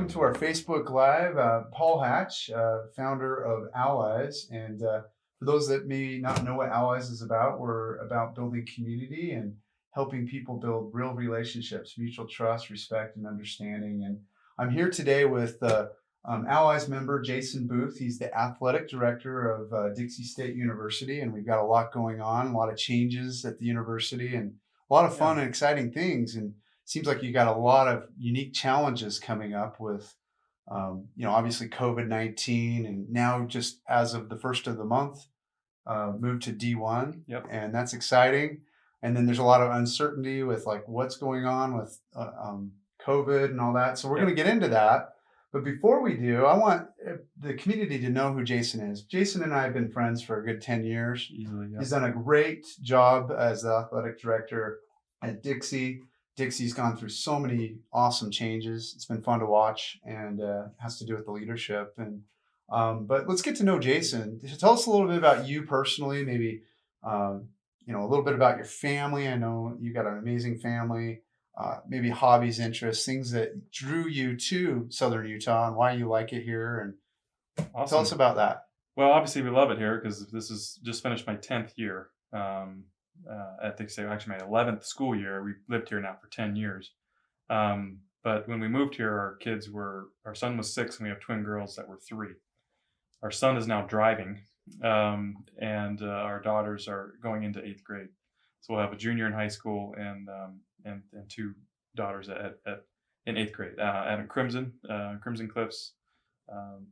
welcome to our Facebook Live. Paul Hatch, founder of Allies. And for those that may not know what Allies is about, we're about building community and helping people build real relationships, mutual trust, respect, and understanding. And I'm here today with Allies member Jason Boothe. He's the athletic director of Dixie State University, and we've got a lot going on, a lot of changes at the university, and a lot of fun and exciting things. And seems like you got a lot of unique challenges coming up with, obviously COVID-19, and now just as of the first of the month, moved to D1. Yep. And that's exciting. And then there's a lot of uncertainty with like what's going on with COVID and all that. So we're going to get into that. But before we do, I want the community to know who Jason is. Jason and I have been friends for a good 10 years. Easily, yeah. He's done a great job as the athletic director at Dixie. Dixie's gone through so many awesome changes. It's been fun to watch, and has to do with the leadership. And but let's get to know Jason. Tell us a little bit about you personally, maybe a little bit about your family. I know you got an amazing family. Maybe hobbies, interests, things that drew you to Southern Utah and why you like it here. And Awesome. Tell us about that. Well, obviously we love it here because this is just finished my 10th year at Dixie. Actually, my 11th school year. We've lived here now for 10 years. But when we moved here, our son was 6 and we have twin girls that were 3. Our son is now driving, and our daughters are going into 8th grade. So we'll have a junior in high school and 2 daughters in 8th grade at Crimson Cliffs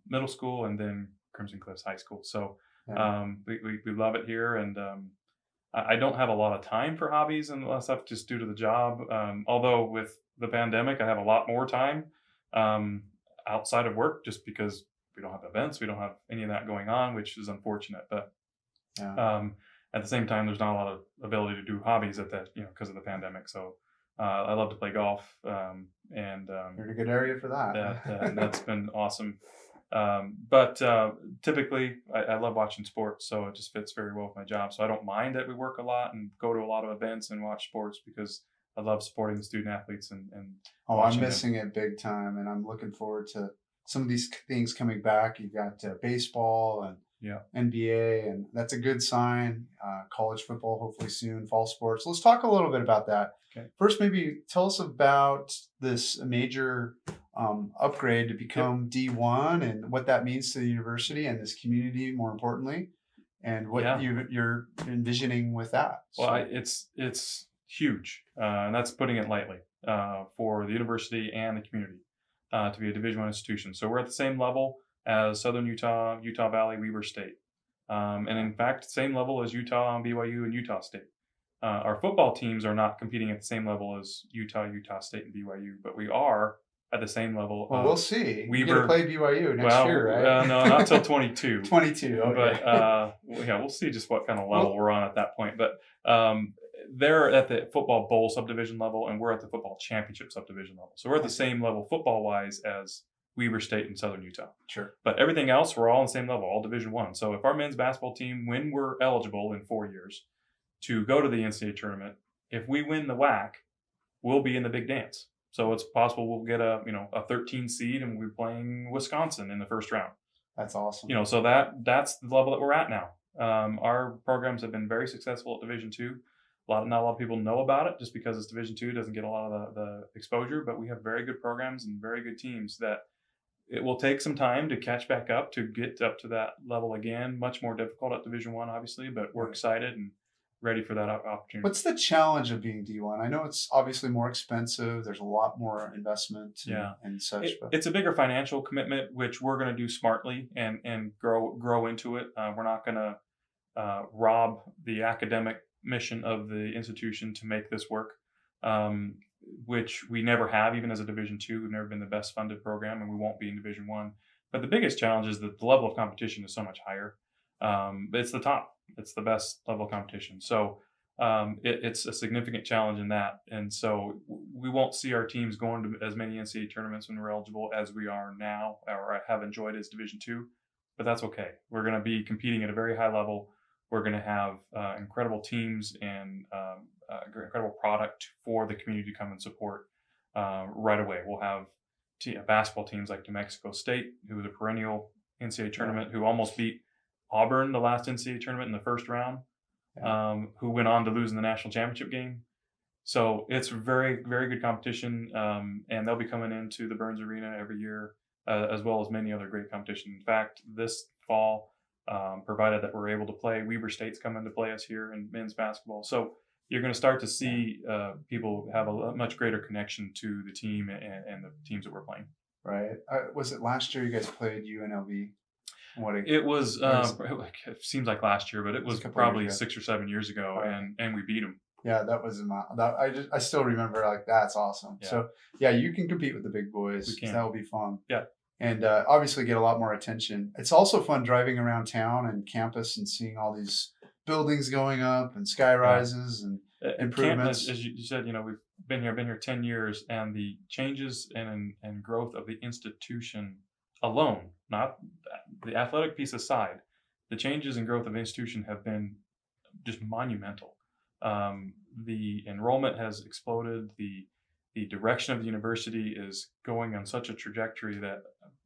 Middle School, and then Crimson Cliffs High School. So we love it here, and I don't have a lot of time for hobbies and a lot of stuff just due to the job. Although with the pandemic, I have a lot more time outside of work just because we don't have events, we don't have any of that going on, which is unfortunate. But at the same time, there's not a lot of ability to do hobbies at that, because of the pandemic. So I love to play golf, and you're in a good area for that. That's been awesome. But typically, I love watching sports, so it just fits very well with my job. So I don't mind that we work a lot and go to a lot of events and watch sports because I love supporting the student athletes and I'm missing it big time, and I'm looking forward to some of these things coming back. You've got baseball and NBA, and that's a good sign. College football, hopefully soon. Fall sports. Let's talk a little bit about that. Okay. First, maybe tell us about this major upgrade to become D1 and what that means to the university and this community, more importantly, and what you're envisioning with that. Well, it's huge, and that's putting it lightly, for the university and the community to be a Division I institution. So we're at the same level as Southern Utah, Utah Valley, Weber State, and in fact, same level as Utah, BYU, and Utah State. Our football teams are not competing at the same level as Utah, Utah State, and BYU, but we are at the same level. Well, we'll see. We're going to play BYU next year, right? No, not till 22. 22, okay. But we'll see just what kind of level we're on at that point. But they're at the football bowl subdivision level, and we're at the football championship subdivision level. So we're at the same level football-wise as Weber State and Southern Utah. Sure. But everything else, we're all on the same level, all Division I. So if our men's basketball team, when we're eligible in 4 years to go to the NCAA tournament, if we win the WAC, we'll be in the big dance. So it's possible we'll get a 13 seed and we'll be playing Wisconsin in the first round. That's awesome. So that's the level that we're at now. Our programs have been very successful at Division II. Not a lot of people know about it just because it's Division II, doesn't get a lot of the exposure, but we have very good programs and very good teams that it will take some time to catch back up, to get up to that level again. Much more difficult at Division I, obviously, but we're excited and ready for that opportunity. What's the challenge of being D1? I know it's obviously more expensive. There's a lot more investment and such. It's a bigger financial commitment, which we're going to do smartly and grow into it. We're not going to rob the academic mission of the institution to make this work, which we never have, even as a Division II. We've never been the best funded program, and we won't be in Division I. But the biggest challenge is that the level of competition is so much higher. It's the top. It's the best level of competition. So it's a significant challenge in that. And so we won't see our teams going to as many NCAA tournaments when we're eligible as we are now, or have enjoyed as Division II. But that's okay. We're going to be competing at a very high level. We're going to have incredible teams and incredible product for the community to come and support right away. We'll have basketball teams like New Mexico State, who was a perennial NCAA tournament, who almost beat Auburn the last NCAA tournament in the first round, who went on to lose in the national championship game. So it's very, very good competition, and they'll be coming into the Burns Arena every year, as well as many other great competition. In fact, this fall, provided that we're able to play, Weber State's coming to play us here in men's basketball. So you're going to start to see people have a much greater connection to the team and the teams that we're playing. Right. Was it last year you guys played UNLV? It was. It seems like last year, but it was probably 6 or 7 years ago, and we beat them. Yeah, that was I still remember, like, that's awesome. Yeah. So yeah, you can compete with the big boys. We can. That will be fun. Yeah. And obviously get a lot more attention. It's also fun driving around town and campus and seeing all these buildings going up and sky rises and improvements. As you said, we've been here 10 years, and the changes and growth of the institution alone, not the athletic piece aside, the changes and growth of the institution have been just monumental. The enrollment has exploded. The direction of the university is going on such a trajectory that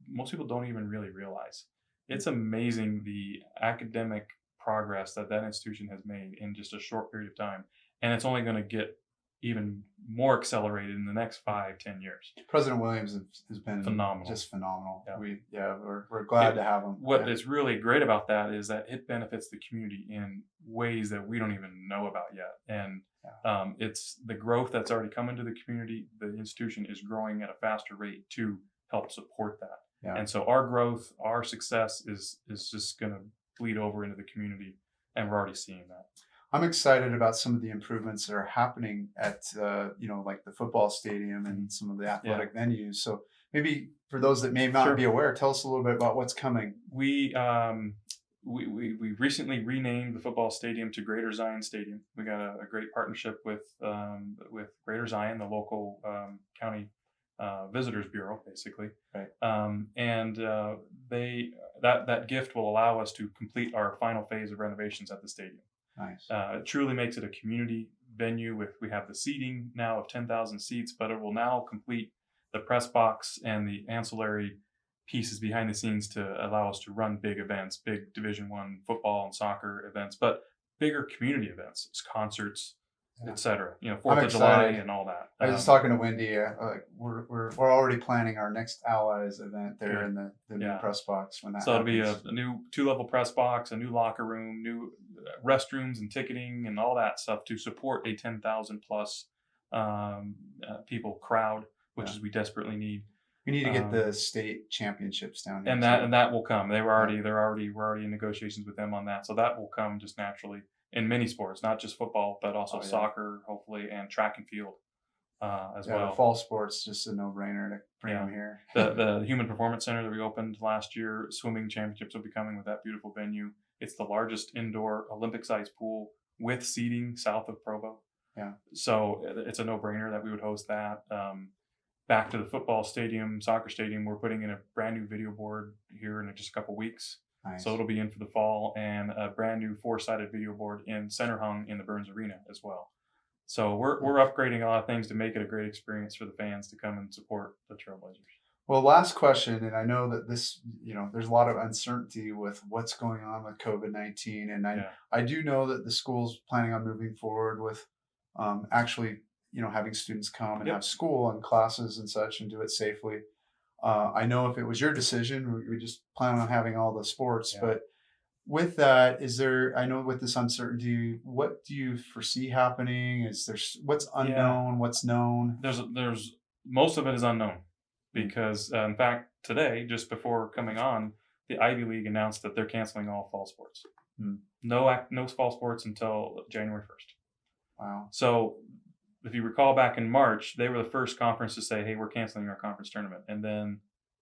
most people don't even really realize. It's amazing the academic progress that institution has made in just a short period of time, and it's only going to get even more accelerated in the next 5-10 years. President Williams has been phenomenal, just phenomenal. Yeah. We're glad to have him. What is really great about that is that it benefits the community in ways that we don't even know about yet, and it's the growth that's already come into the community. The institution is growing at a faster rate to help support that. Yeah. And so our growth, our success is just going to bleed over into the community, and we're already seeing that. I'm excited about some of the improvements that are happening at, like the football stadium and some of the athletic venues. So maybe for those that may not be aware, tell us a little bit about what's coming. We recently renamed the football stadium to Greater Zion Stadium. We got a great partnership with Greater Zion, the local county visitors bureau, basically. Right. And that gift will allow us to complete our final phase of renovations at the stadium. Nice. It truly makes it a community venue. We have the seating now of 10,000 seats, but it will now complete the press box and the ancillary pieces behind the scenes to allow us to run big events, big Division I football and soccer events, but bigger community events, concerts, etc. 4th of July and all that. I was just talking to Wendy. We're already planning our next Allies event there in the new press box when that. So it'll be a new 2-level press box, a new locker room, new restrooms and ticketing and all that stuff to support a 10,000 plus people crowd, which is we desperately need. We need to get the state championships down here, and that will come. We're already in negotiations with them on that, so that will come just naturally in many sports, not just football, but also soccer, hopefully, and track and field as well. The fall sports, just a no-brainer to bring them here. The Human Performance Center that we opened last year, swimming championships will be coming with that beautiful venue. It's the largest indoor Olympic-sized pool with seating south of Provo. Yeah. So it's a no-brainer that we would host that. Back to the football stadium, soccer stadium, we're putting in a brand new video board here in just a couple weeks. Nice. So it'll be in for the fall, and a brand new 4-sided video board in center hung in the Burns Arena as well. So we're upgrading a lot of things to make it a great experience for the fans to come and support the Trailblazers. Well, last question, and I know that this, there's a lot of uncertainty with what's going on with COVID-19, and I do know that the school's planning on moving forward with actually, having students come and have school and classes and such and do it safely. I know if it was your decision, we just plan on having all the sports, but with that, I know with this uncertainty, what do you foresee happening? Is there, what's unknown, what's known? There's most of it is unknown because in fact, today, just before coming on, the Ivy League announced that they're canceling all fall sports. No fall sports until January 1st. Wow. So if you recall back in March, they were the first conference to say, hey, we're canceling our conference tournament. And then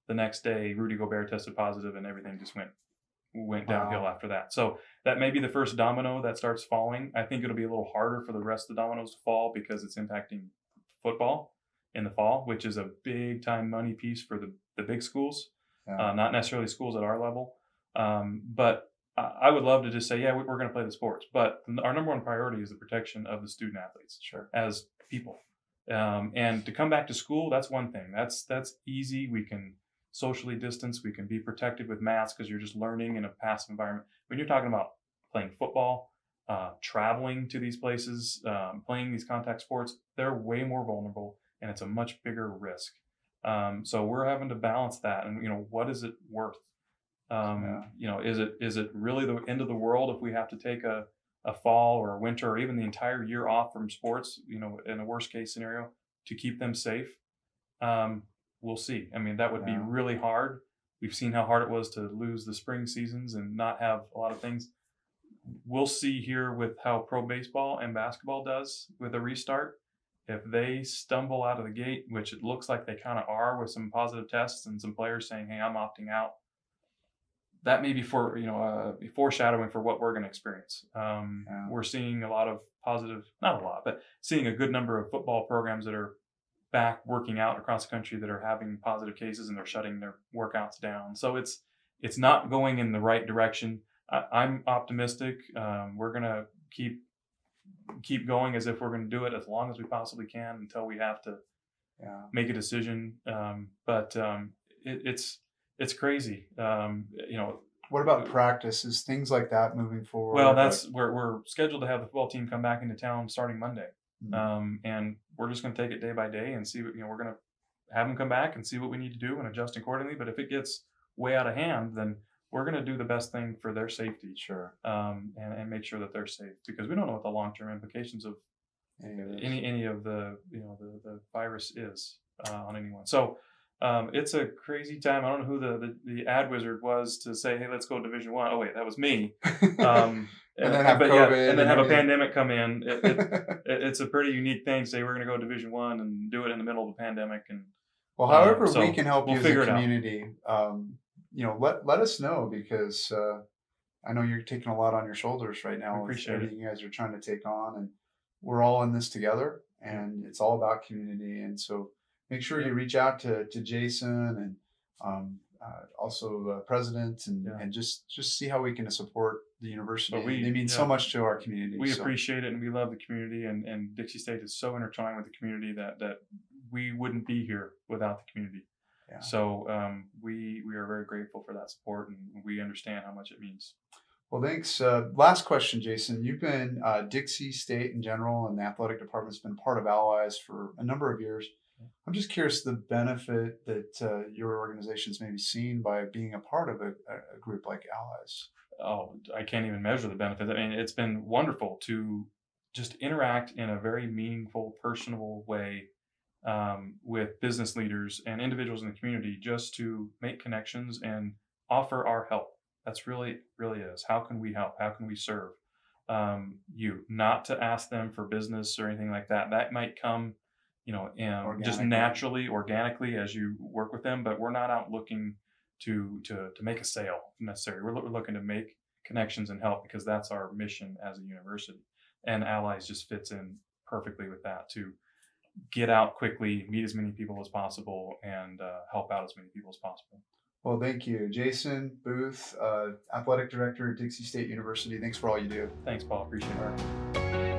the next day, Rudy Gobert tested positive and everything just went downhill after that. So that may be the first domino that starts falling. I think it'll be a little harder for the rest of the dominoes to fall because it's impacting football in the fall, which is a big time money piece for the big schools, not necessarily schools at our level. But I would love to just say, we're going to play the sports. But our number one priority is the protection of the student athletes as people. And to come back to school, that's one thing. That's easy. We can socially distance. We can be protected with masks because you're just learning in a passive environment. When you're talking about playing football, traveling to these places, playing these contact sports, they're way more vulnerable, and it's a much bigger risk. So we're having to balance that, and what is it worth? Yeah. Is it really the end of the world if we have to take a fall or a winter or even the entire year off from sports, in a worst case scenario, to keep them safe? We'll see. I mean, that would be Yeah. really hard. We've seen how hard it was to lose the spring seasons and not have a lot of things. We'll see here with how pro baseball and basketball does with a restart. If they stumble out of the gate, which it looks like they kind of are with some positive tests and some players saying, "Hey, I'm opting out," that may be foreshadowing for what we're going to experience. Yeah. We're seeing a lot of positive, not a lot, but seeing a good number of football programs that are back working out across the country that are having positive cases, and they're shutting their workouts down. So it's not going in the right direction. I'm optimistic. We're gonna keep going as if we're going to do it as long as we possibly can until we have to Yeah. make a decision. It's crazy. What about practices, things like that moving forward? Well, that's we're scheduled to have the football team come back into town starting Monday, Mhm. and we're just going to take it day by day and see what we're going to have them come back and see what we need to do and adjust accordingly. But if it gets way out of hand, then we're going to do the best thing for their safety, Sure. and make sure that they're safe, because we don't know what the long term implications of Any of this. any of the the virus is on anyone. So it's a crazy time. I don't know who the ad wizard was to say, "Hey, let's go Division One." Oh wait, that was me. And then have but yeah, COVID and then and have a everything. pandemic come in. It's a pretty unique thing to say we're going to go Division One and do it in the middle of a pandemic, and Well, however we so can help we'll you as a figure it out. community, let us know, because I know you're taking a lot on your shoulders right We now with appreciate it. everything you guys are trying to take on, and we're all in this together, and it's all about community. And so make sure Yep. you reach out to Jason and also the president, Yeah. and just see how we can support the university. But They mean so much to our community. we So appreciate it, and we love the community, and Dixie State is so intertwined with the community that we wouldn't be here without the community. yeah. So we are very grateful for that support, and we understand how much it means. Well, thanks. Last question, Jason. You've been Dixie State in general, and the athletic department's been part of Allies for a number of years. I'm just curious the benefit that your organization's maybe seen by being a part of a group like Allies. Oh, I can't even measure the benefits. I mean, it's been wonderful to just interact in a very meaningful, personable way with business leaders and individuals in the community, just to make connections and offer our help. That's really is. How can we help? How can we serve you? Not to ask them for business or anything like that. That might come, just Organically. naturally, organically as you work with them. But we're not out looking to make a sale necessarily. We're looking to make connections and help, because that's our mission as a university. And Allies just fits in perfectly with that, to get out quickly, meet as many people as possible, and help out as many people as possible. Well, thank you, Jason Boothe, athletic director at Dixie State University. Thanks for all you do. Thanks, Paul. Appreciate it.